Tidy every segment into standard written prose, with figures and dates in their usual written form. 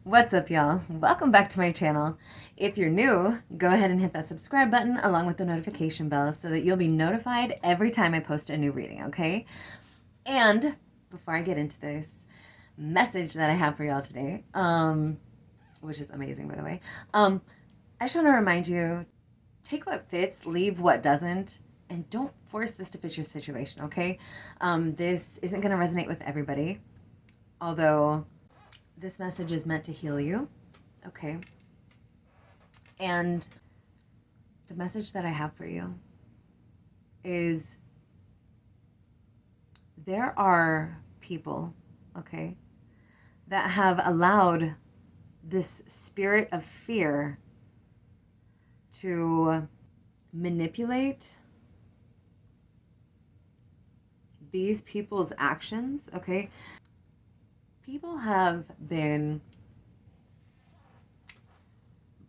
What's up, y'all? Welcome back to my channel. If you're new, go ahead and hit that subscribe button along with the notification bell so that you'll be notified every time I post a new reading, okay? And before I get into this message that I have for y'all today, which is amazing, by the way, I just want to remind you, take what fits, leave what doesn't, and don't force this to fit your situation, okay? This isn't going to resonate with everybody, although this message is meant to heal you, okay? And the message that I have for you is there are people, okay, that have allowed this spirit of fear to manipulate these people's actions, okay? People have been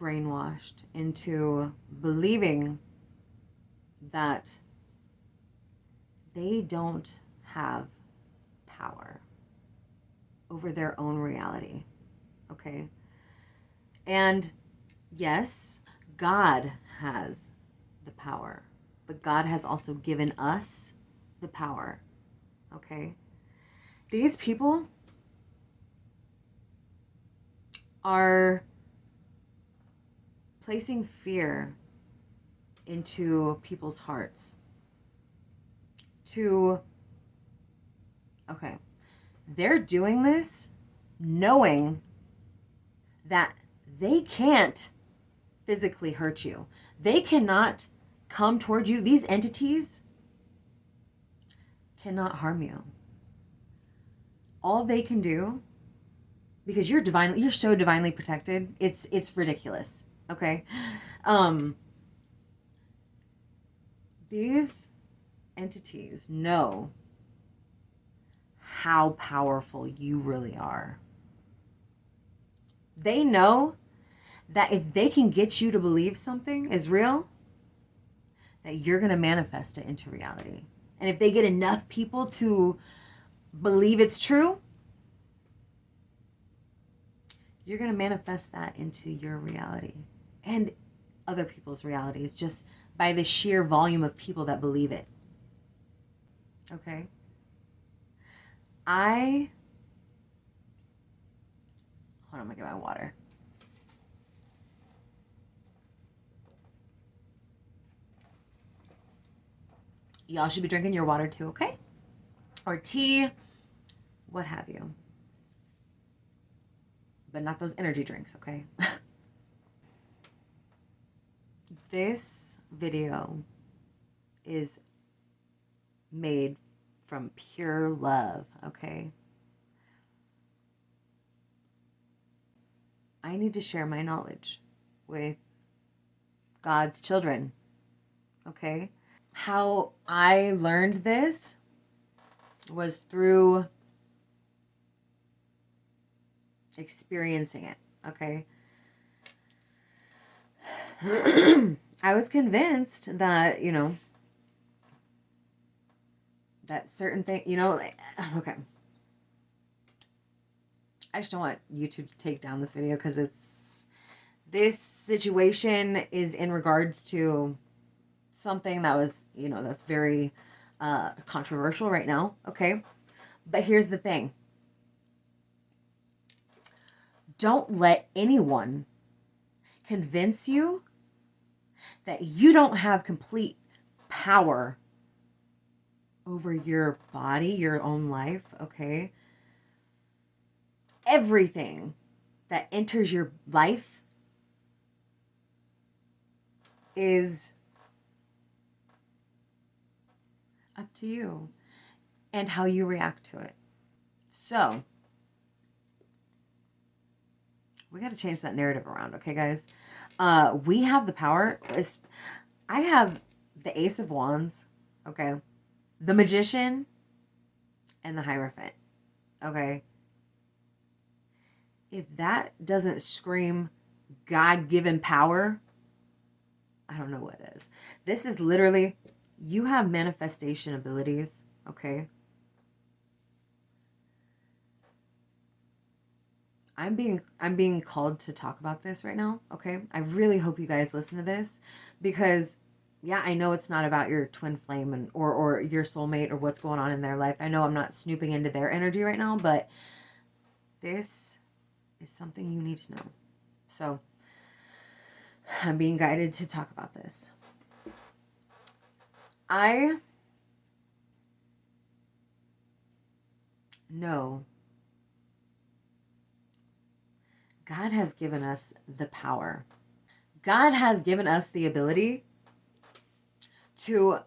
brainwashed into believing that they don't have power over their own reality, okay? And yes, God has the power, but God has also given us the power, okay? These people are placing fear into people's hearts they're doing this knowing that they can't physically hurt you. They cannot come toward you. These entities cannot harm you. All they can do, because you're so divinely protected, it's ridiculous, okay? These entities know how powerful you really are. They know that if they can get you to believe something is real, that you're going to manifest it into reality. And if they get enough people to believe it's true, you're going to manifest that into your reality and other people's realities just by the sheer volume of people that believe it. Okay? Hold on, I'm going to get my water. Y'all should be drinking your water too, okay? Or tea, what have you. But not those energy drinks, okay? This video is made from pure love, okay? I need to share my knowledge with God's children, okay? How I learned this was through experiencing it, okay? I was convinced that, that certain thing, okay. I just don't want YouTube to take down this video because this situation is in regards to something that was, that's very controversial right now, okay? But here's the thing. Don't let anyone convince you that you don't have complete power over your body, your own life, okay? Everything that enters your life is up to you and how you react to it. So, we got to change that narrative around, okay, guys? We have the power. I have the Ace of Wands, okay? The Magician and the Hierophant, okay? If that doesn't scream God-given power, I don't know what is. This is literally, you have manifestation abilities, okay? I'm being called to talk about this right now, okay? I really hope you guys listen to this because yeah, I know it's not about your twin flame and or your soulmate or what's going on in their life. I know I'm not snooping into their energy right now, but this is something you need to know. So, I'm being guided to talk about this. I know God has given us the power. God has given us the ability to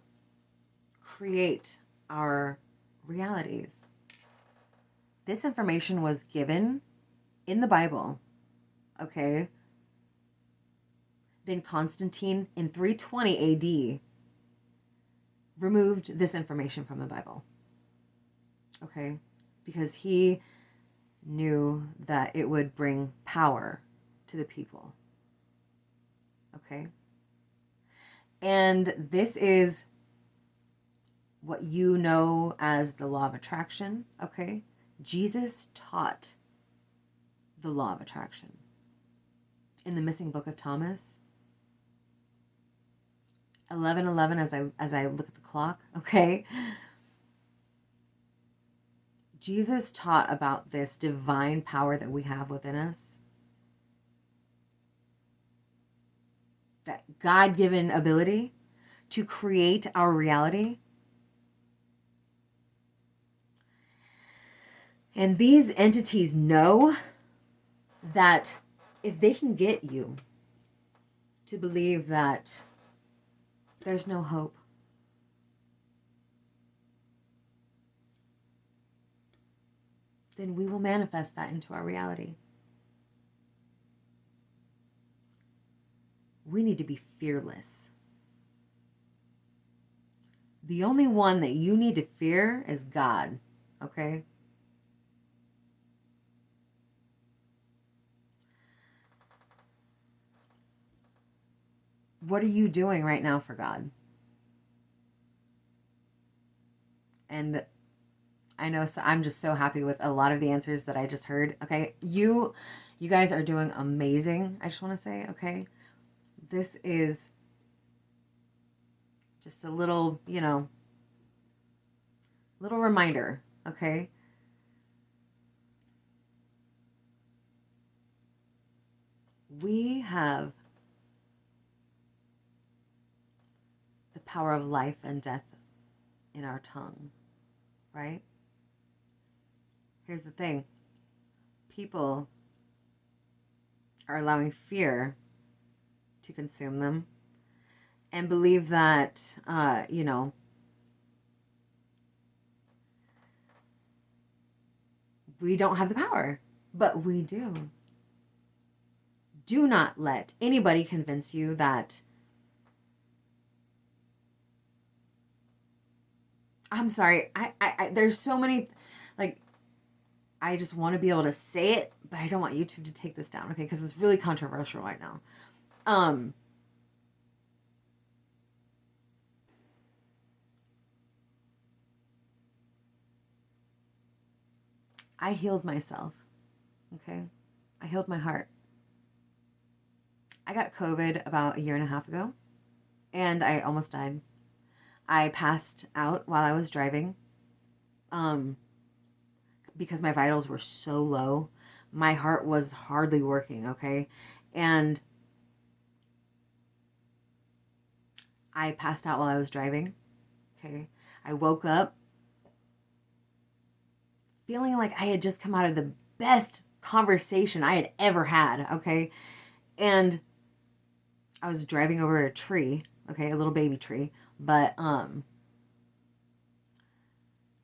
create our realities. This information was given in the Bible, okay? Then Constantine in 320 AD removed this information from the Bible, okay? Because he knew that it would bring power to the people, okay? And this is what you know as the law of attraction, okay? Jesus taught the law of attraction. In the missing book of Thomas, 11:11 as I look at the clock, okay? Jesus taught about this divine power that we have within us. That God-given ability to create our reality. And these entities know that if they can get you to believe that there's no hope, then we will manifest that into our reality. We need to be fearless. The only one that you need to fear is God, okay? What are you doing right now for God? And I know, so I'm just so happy with a lot of the answers that I just heard. Okay, you guys are doing amazing. I just want to say, okay, this is just a little, little reminder. Okay, we have the power of life and death in our tongue, right? Here's the thing: people are allowing fear to consume them and believe that, we don't have the power, but we do. Do not let anybody convince you that, I'm sorry, I there's so many, like, I just want to be able to say it, but I don't want YouTube to take this down, okay? Because it's really controversial right now. I healed myself, okay? I healed my heart. I got COVID about a year and a half ago, and I almost died. I passed out while I was driving, because my vitals were so low. My heart was hardly working, okay? And I passed out while I was driving, okay? I woke up feeling like I had just come out of the best conversation I had ever had, okay? And I was driving over a tree, okay, a little baby tree, but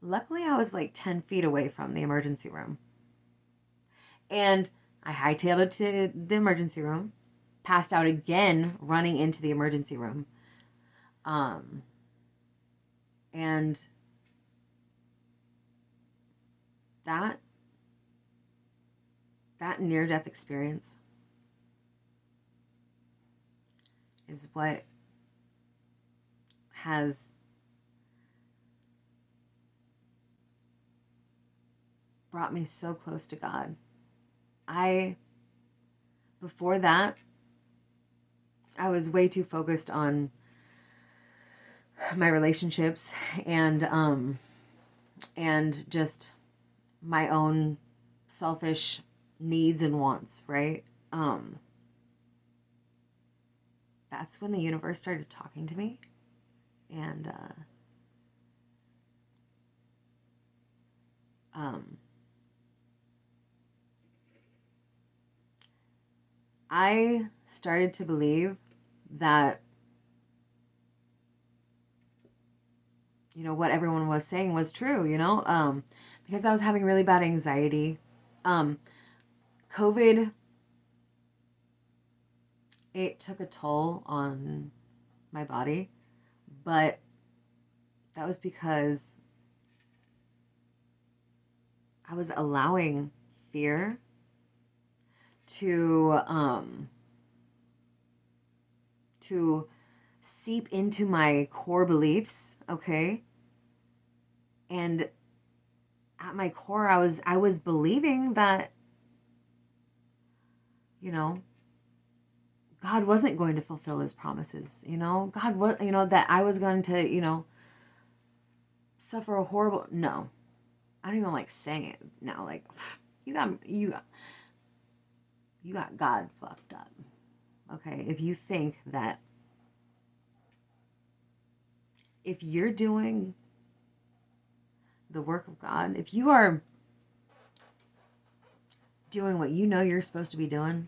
luckily I was like 10 feet away from the emergency room. And I hightailed it to the emergency room, passed out again running into the emergency room. And that near-death experience is what has brought me so close to God. Before that, I was way too focused on my relationships and just my own selfish needs and wants, right? That's when the universe started talking to me, and I started to believe that, you know, what everyone was saying was true, you know, because I was having really bad anxiety. COVID, it took a toll on my body, but that was because I was allowing fear to seep into my core beliefs, okay? And at my core, I was believing that, you know, God wasn't going to fulfill his promises, you know? God was, you know, that I was going to, you know, suffer a horrible, no. I don't even like saying it now. Like, you got God fucked up. Okay? If you think that if you're doing the work of God, if you are doing what you know you're supposed to be doing,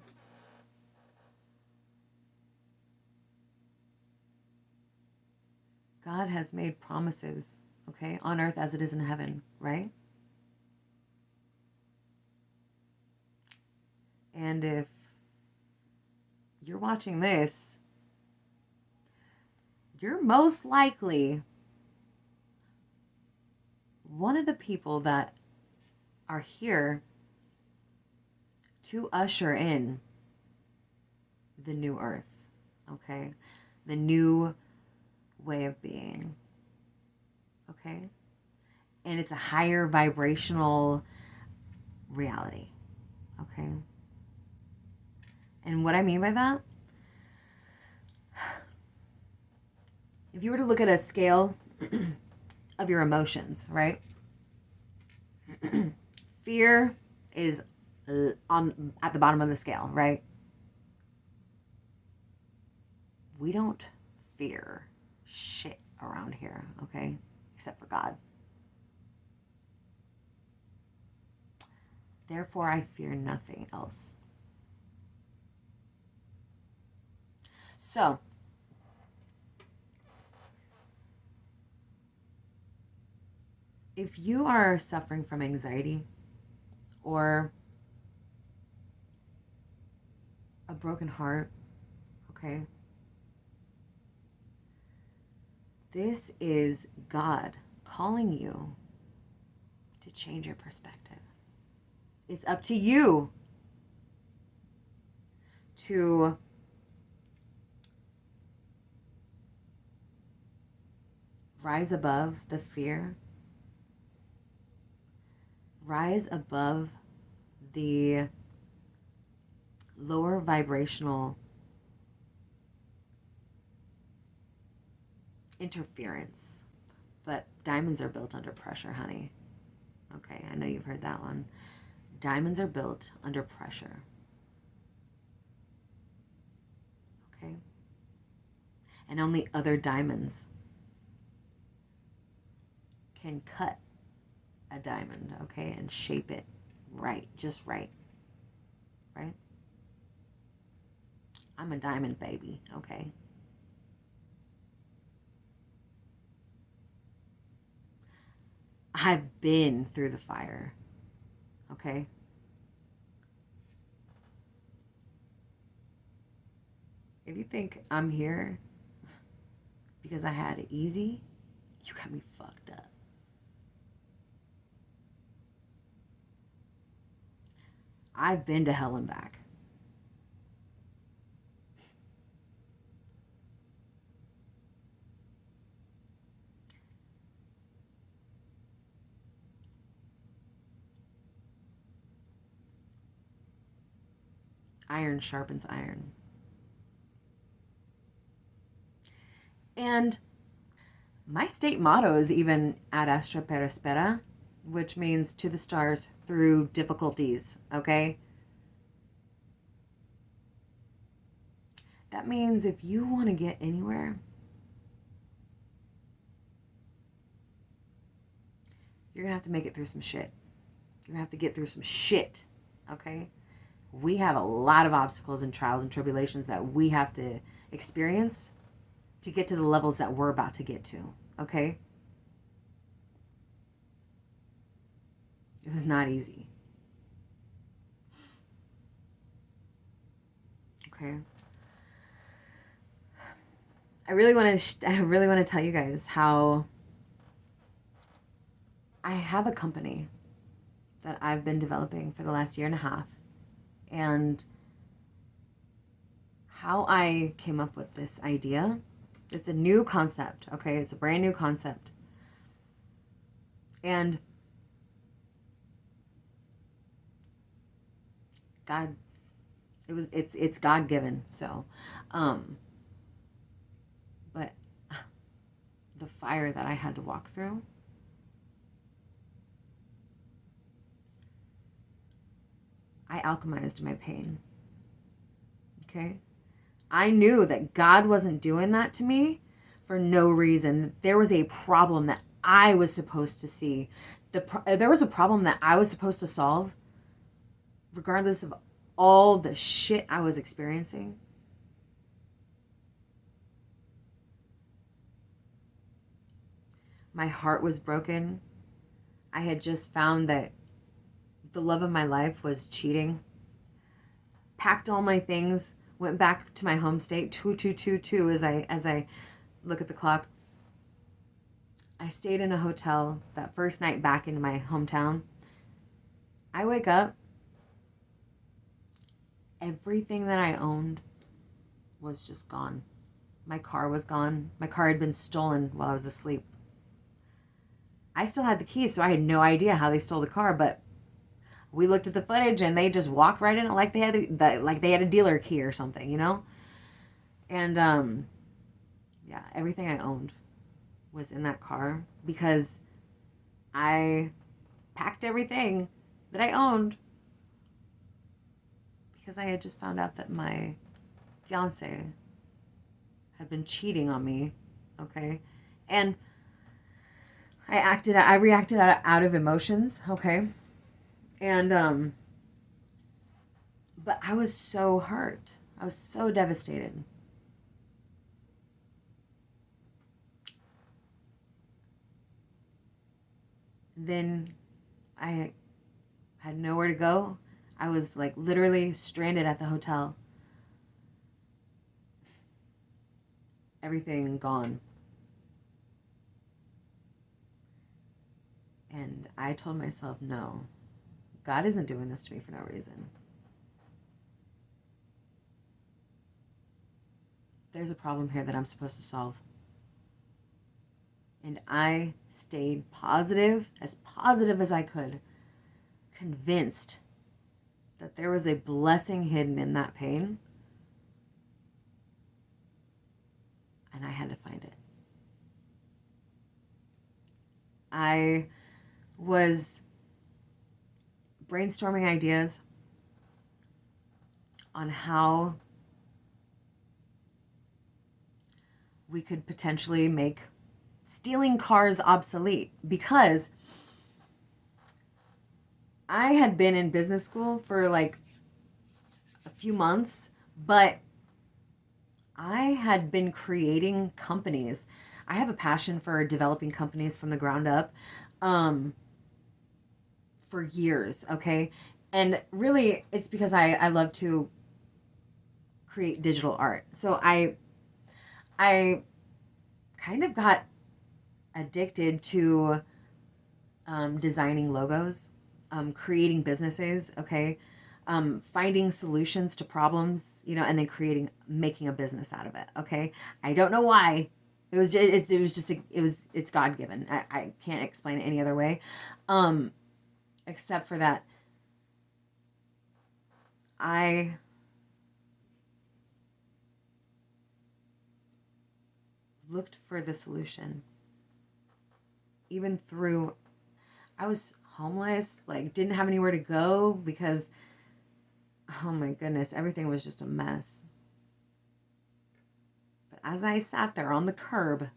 God has made promises, okay, on earth as it is in heaven, right? And if you're watching this, you're most likely one of the people that are here to usher in the new earth, okay? The new way of being, okay? And it's a higher vibrational reality, okay? And what I mean by that, if you were to look at a scale of your emotions, right? Fear is on at the bottom of the scale, right? We don't fear shit around here, okay? Except for God. Therefore, I fear nothing else. So, if you are suffering from anxiety or a broken heart, okay? This is God calling you to change your perspective. It's up to you to rise above the fear, rise above the lower vibrational interference. But diamonds are built under pressure, honey. Okay, I know you've heard that one. Diamonds are built under pressure. Okay? And only other diamonds can cut a diamond, okay, and shape it right, just right. Right? I'm a diamond baby, okay? I've been through the fire, okay? If you think I'm here because I had it easy, you got me fucked up. I've been to hell and back. iron sharpens iron. And my state motto is even ad astra per aspera, which means to the stars through difficulties, okay? That means if you want to get anywhere, you're going to have to make it through some shit. You're going to have to get through some shit, okay? We have a lot of obstacles and trials and tribulations that we have to experience to get to the levels that we're about to get to, okay? It was not easy. Okay. I really want to tell you guys how I have a company that I've been developing for the last year and a half, and how I came up with this idea. It's a new concept, okay? It's a brand new concept. And God, it's God-given, so but the fire that I had to walk through, I alchemized my pain. Okay? I knew that God wasn't doing that to me for no reason. There was a problem that I was supposed to see. There was a problem that I was supposed to solve, regardless of all the shit I was experiencing. My heart was broken. I had just found that the love of my life was cheating. Packed all my things, went back to my home state, 2222 as I look at the clock. I stayed in a hotel that first night back in my hometown. I wake up, everything that I owned was just gone. My car was gone. My car had been stolen while I was asleep. I still had the keys, so I had no idea how they stole the car, but we looked at the footage and they just walked right in it like they had a dealer key or something, you know? And yeah, everything I owned was in that car because I packed everything that I owned because I had just found out that my fiance had been cheating on me, okay? And I reacted out of emotions, okay? And but I was so hurt. I was so devastated. Then I had nowhere to go. I was like literally stranded at the hotel. Everything gone. And I told myself, no, God isn't doing this to me for no reason. There's a problem here that I'm supposed to solve. And I stayed positive as I could, convinced that there was a blessing hidden in that pain. And I had to find it. I was brainstorming ideas on how we could potentially make stealing cars obsolete, because I had been in business school for like a few months, but I had been creating companies. I have a passion for developing companies from the ground up for years, okay? And really, it's because I love to create digital art. So I kind of got addicted to designing logos, creating businesses, okay? Finding solutions to problems, you know, and then making a business out of it, okay? I don't know why. It's God-given. I can't explain it any other way, except for that I looked for the solution. Even through, I was homeless, like didn't have anywhere to go because, oh my goodness, everything was just a mess. But as I sat there on the curb,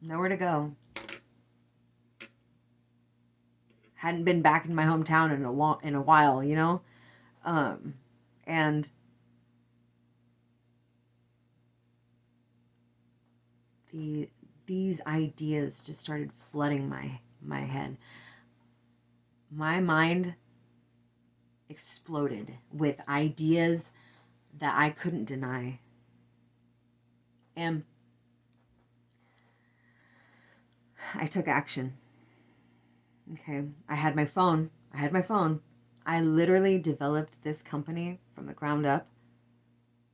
nowhere to go, hadn't been back in my hometown in a while, you know, and these ideas just started flooding my head. My mind exploded with ideas that I couldn't deny. And I took action. Okay. I had my phone. I literally developed this company from the ground up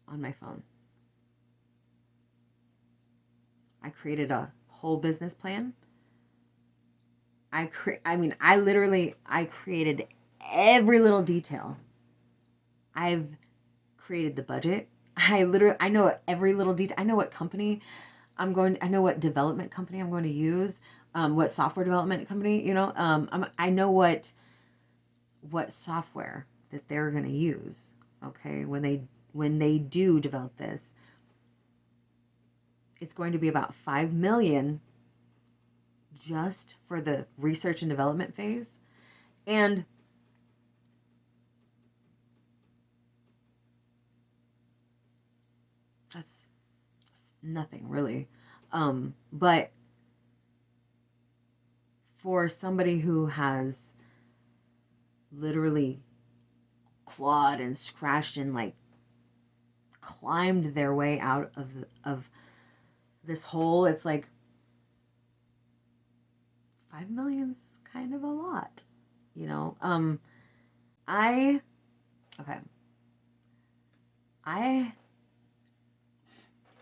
on my phone. I created a whole business plan. I created every little detail. I've created the budget. I know every little detail. I know what company I know what development company I'm going to use, what software development company, I know what software that they're going to use, okay, when they do develop this. It's going to be about $5 million just for the research and development phase. And that's nothing really. But for somebody who has literally clawed and scratched and like climbed their way out of this hole, it's like 5 million's kind of a lot, I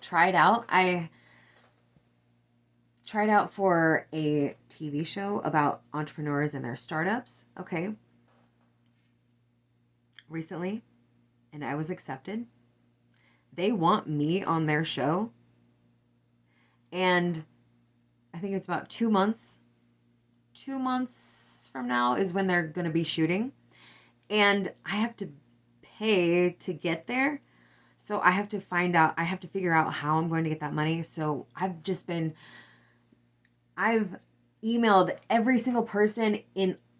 tried out. I tried out for a TV show about entrepreneurs and their startups, okay, recently, and I was accepted. They want me on their show, and I think it's about 2 months. 2 months from now is when they're going to be shooting, and I have to pay to get there. So I have to figure out how I'm going to get that money. So I've emailed every single person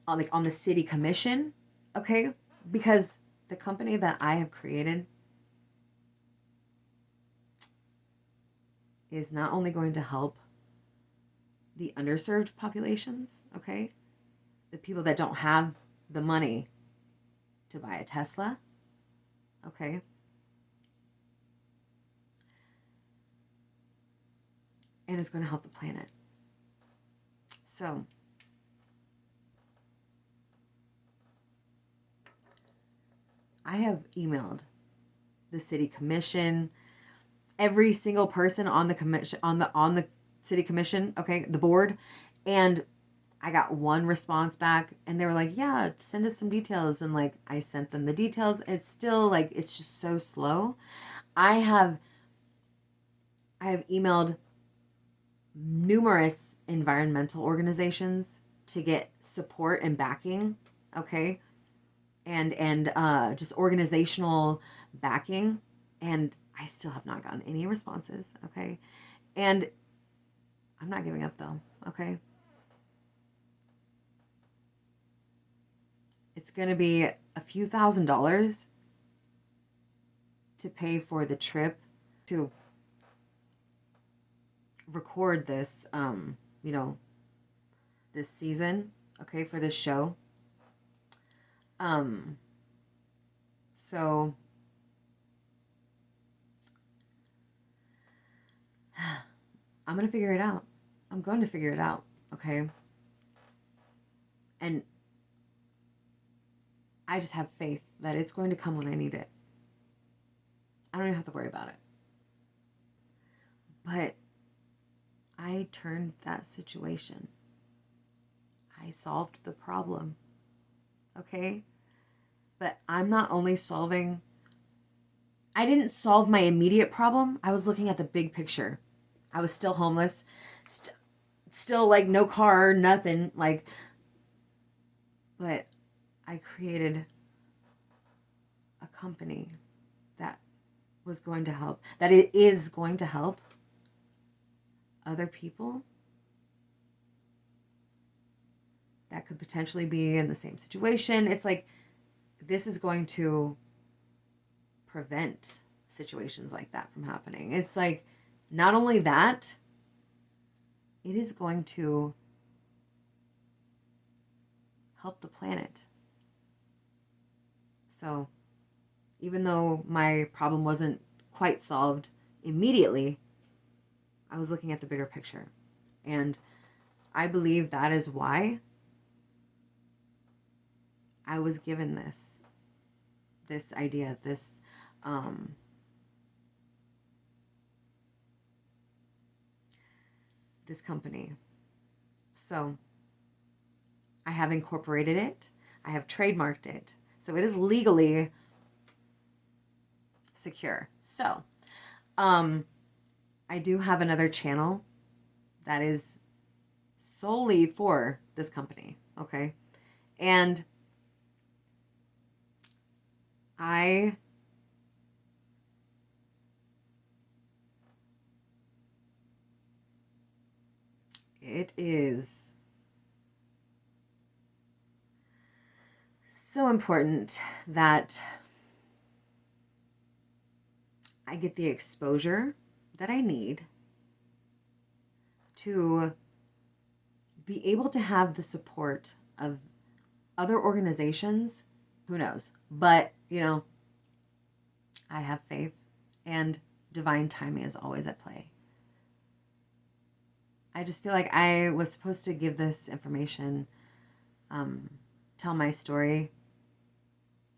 on the city commission, okay? Because the company that I have created is not only going to help the underserved populations, okay? The people that don't have the money to buy a Tesla, okay? And it's going to help the planet. So, I have emailed the city commission, every single person on the commission, on the city commission, okay, the board, and I got one response back, and they were like, yeah, send us some details. And like, I sent them the details. It's still like, it's just so slow. I have emailed numerous environmental organizations to get support and backing, okay, and just organizational backing, and I still have not gotten any responses, okay, and I'm not giving up though, okay. It's gonna be a few $1,000s to pay for the trip to record this, this season, okay, for this show. So I'm going to figure it out. I'm going to figure it out, okay? And I just have faith that it's going to come when I need it. I don't even have to worry about it. But I turned that situation. I solved the problem, okay? But I'm not only I didn't solve my immediate problem. I was looking at the big picture. I was still homeless, still like no car, nothing, like, but I created a company that was going to help, that it is going to help other people that could potentially be in the same situation. It's like, this is going to prevent situations like that from happening. It's like, not only that, it is going to help the planet. So even though my problem wasn't quite solved immediately, I was looking at the bigger picture. And I believe that is why I was given this idea, this company. So I have incorporated it. I have trademarked it. So it is legally secure. So I do have another channel that is solely for this company. Okay. And it is so important that I get the exposure that I need to be able to have the support of other organizations. Who knows? But, I have faith, and divine timing is always at play. I just feel like I was supposed to give this information, tell my story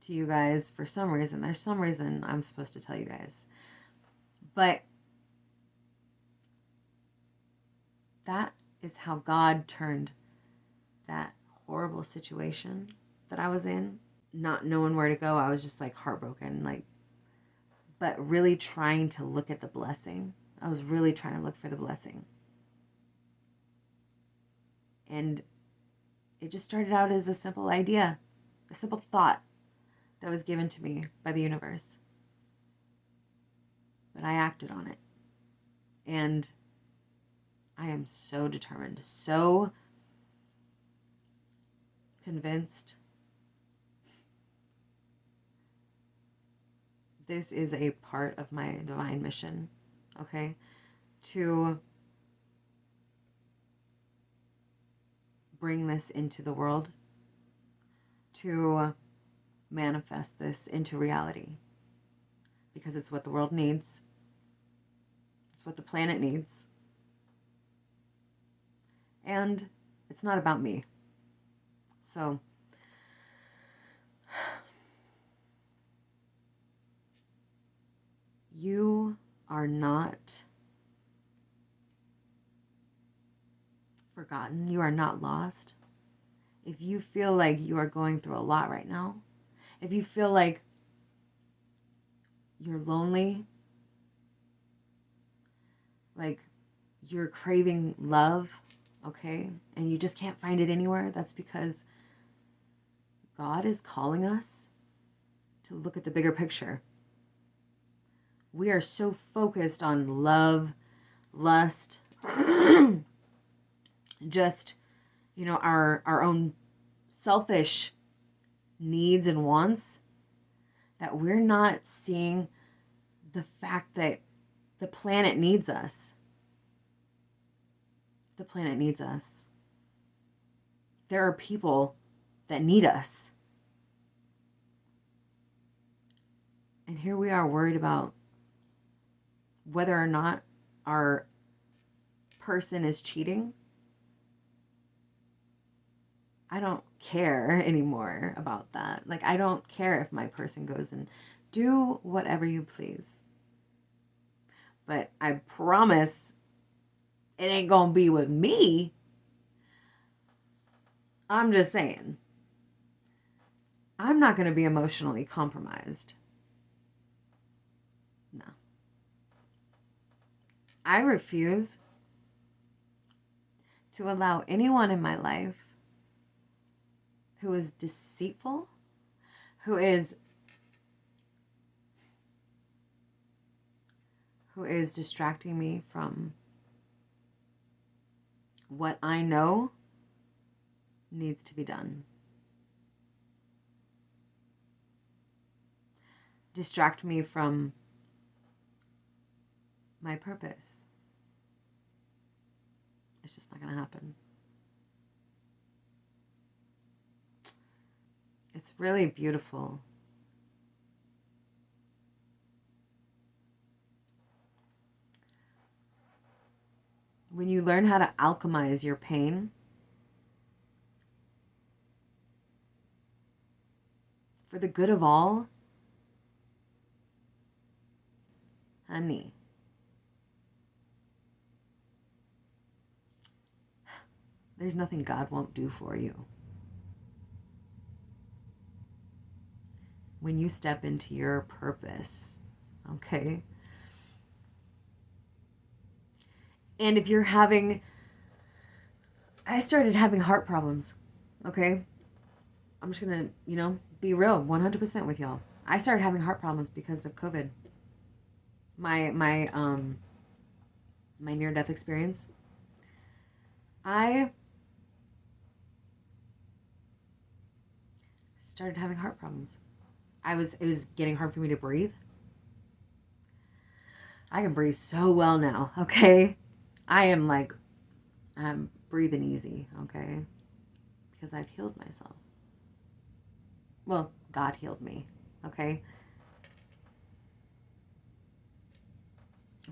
to you guys for some reason. There's some reason I'm supposed to tell you guys. But that is how God turned that horrible situation that I was in, not knowing where to go. I was just like heartbroken, but really trying to look at the blessing. I was really trying to look for the blessing. And it just started out as a simple idea, a simple thought that was given to me by the universe. But I acted on it. And I am so determined, so convinced. This is a part of my divine mission, okay? To bring this into the world, to manifest this into reality, because it's what the world needs. It's what the planet needs. And it's not about me. So you are not forgotten. You are not lost. If you feel like you are going through a lot right now, if you feel like you're lonely, like you're craving love, okay, and you just can't find it anywhere, that's because God is calling us to look at the bigger picture. We are so focused on love, lust, just, our own selfish needs and wants, that we're not seeing the fact that the planet needs us. The planet needs us. There are people that need us. And here we are worried about whether or not our person is cheating. I don't care anymore about that. Like, I don't care if my person goes and do whatever you please. But I promise it ain't gonna be with me. I'm just saying. I'm not gonna be emotionally compromised. No. I refuse to allow anyone in my life who is deceitful, who is distracting me from what I know needs to be done. Distract me from my purpose. It's just not going to happen. It's really beautiful. When you learn how to alchemize your pain, for the good of all, honey, there's nothing God won't do for you. When you step into your purpose, okay? And if you're I started having heart problems, okay? I'm just gonna, be real 100% with y'all. I started having heart problems because of COVID. My near-death experience. I started having heart problems. It was getting hard for me to breathe. I can breathe so well now, okay? I'm breathing easy, okay? Because I've healed myself. Well, God healed me, okay?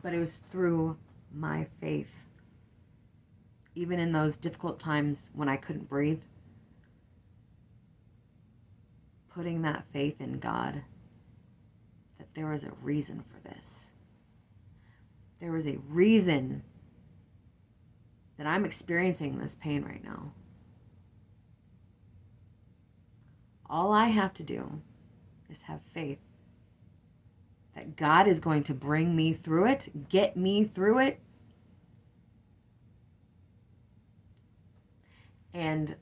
But it was through my faith. Even in those difficult times when I couldn't breathe, putting that faith in God, that there was a reason for this. There was a reason that I'm experiencing this pain right now. All I have to do is have faith that God is going to bring me through it, get me through it. And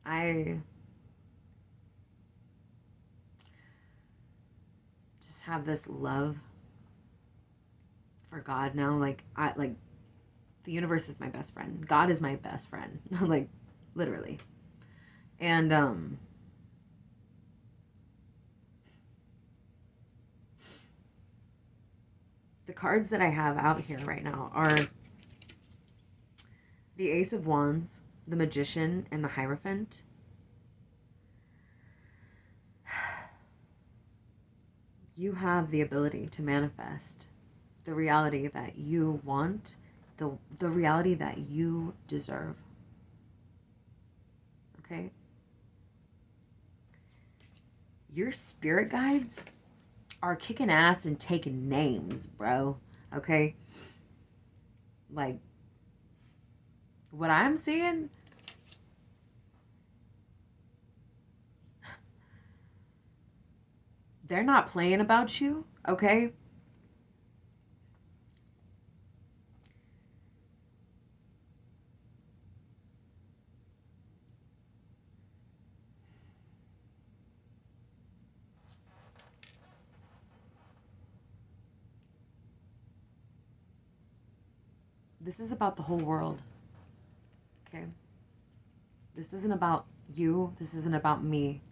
I just have this love for God now. The universe is my best friend. God is my best friend. Like, literally. And the cards that I have out here right now are the Ace of Wands, the Magician, and the Hierophant. You have the ability to manifest the reality that you want, the reality that you deserve. Okay? Your spirit guides are kicking ass and taking names, bro. Okay? Like, what I'm seeing, they're not playing about you, okay? This is about the whole world, okay? This isn't about you. This isn't about me.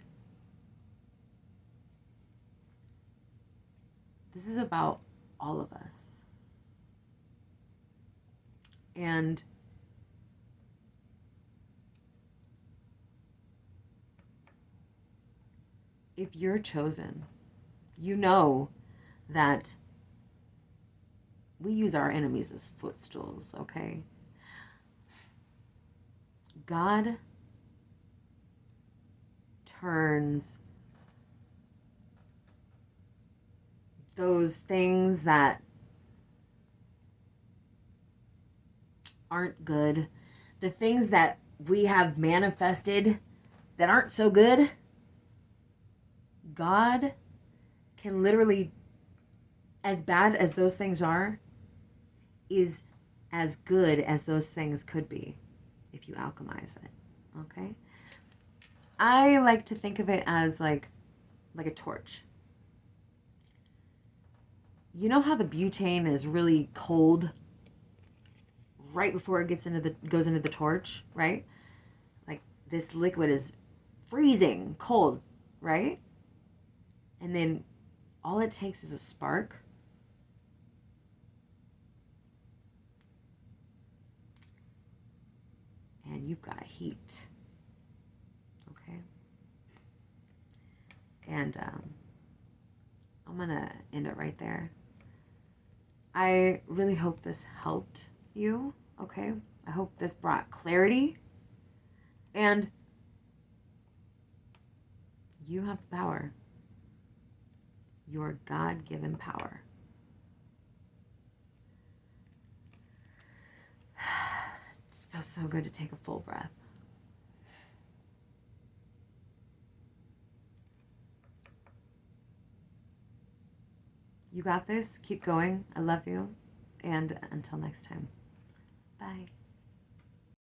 This is about all of us. And if you're chosen, you know that we use our enemies as footstools, okay? God turns those things that aren't good, the things that we have manifested that aren't so good, God can literally, as bad as those things are, is as good as those things could be if you alchemize it. Okay? I like to think of it as like a torch. You know how the butane is really cold right before it goes into the torch, right? Like this liquid is freezing cold, right? And then all it takes is a spark. And you've got heat. Okay? And I'm going to end it right there. I really hope this helped you, okay? I hope this brought clarity. And you have the power. Your God-given power. It feels so good to take a full breath. You got this. Keep going. I love you. And until next time. Bye.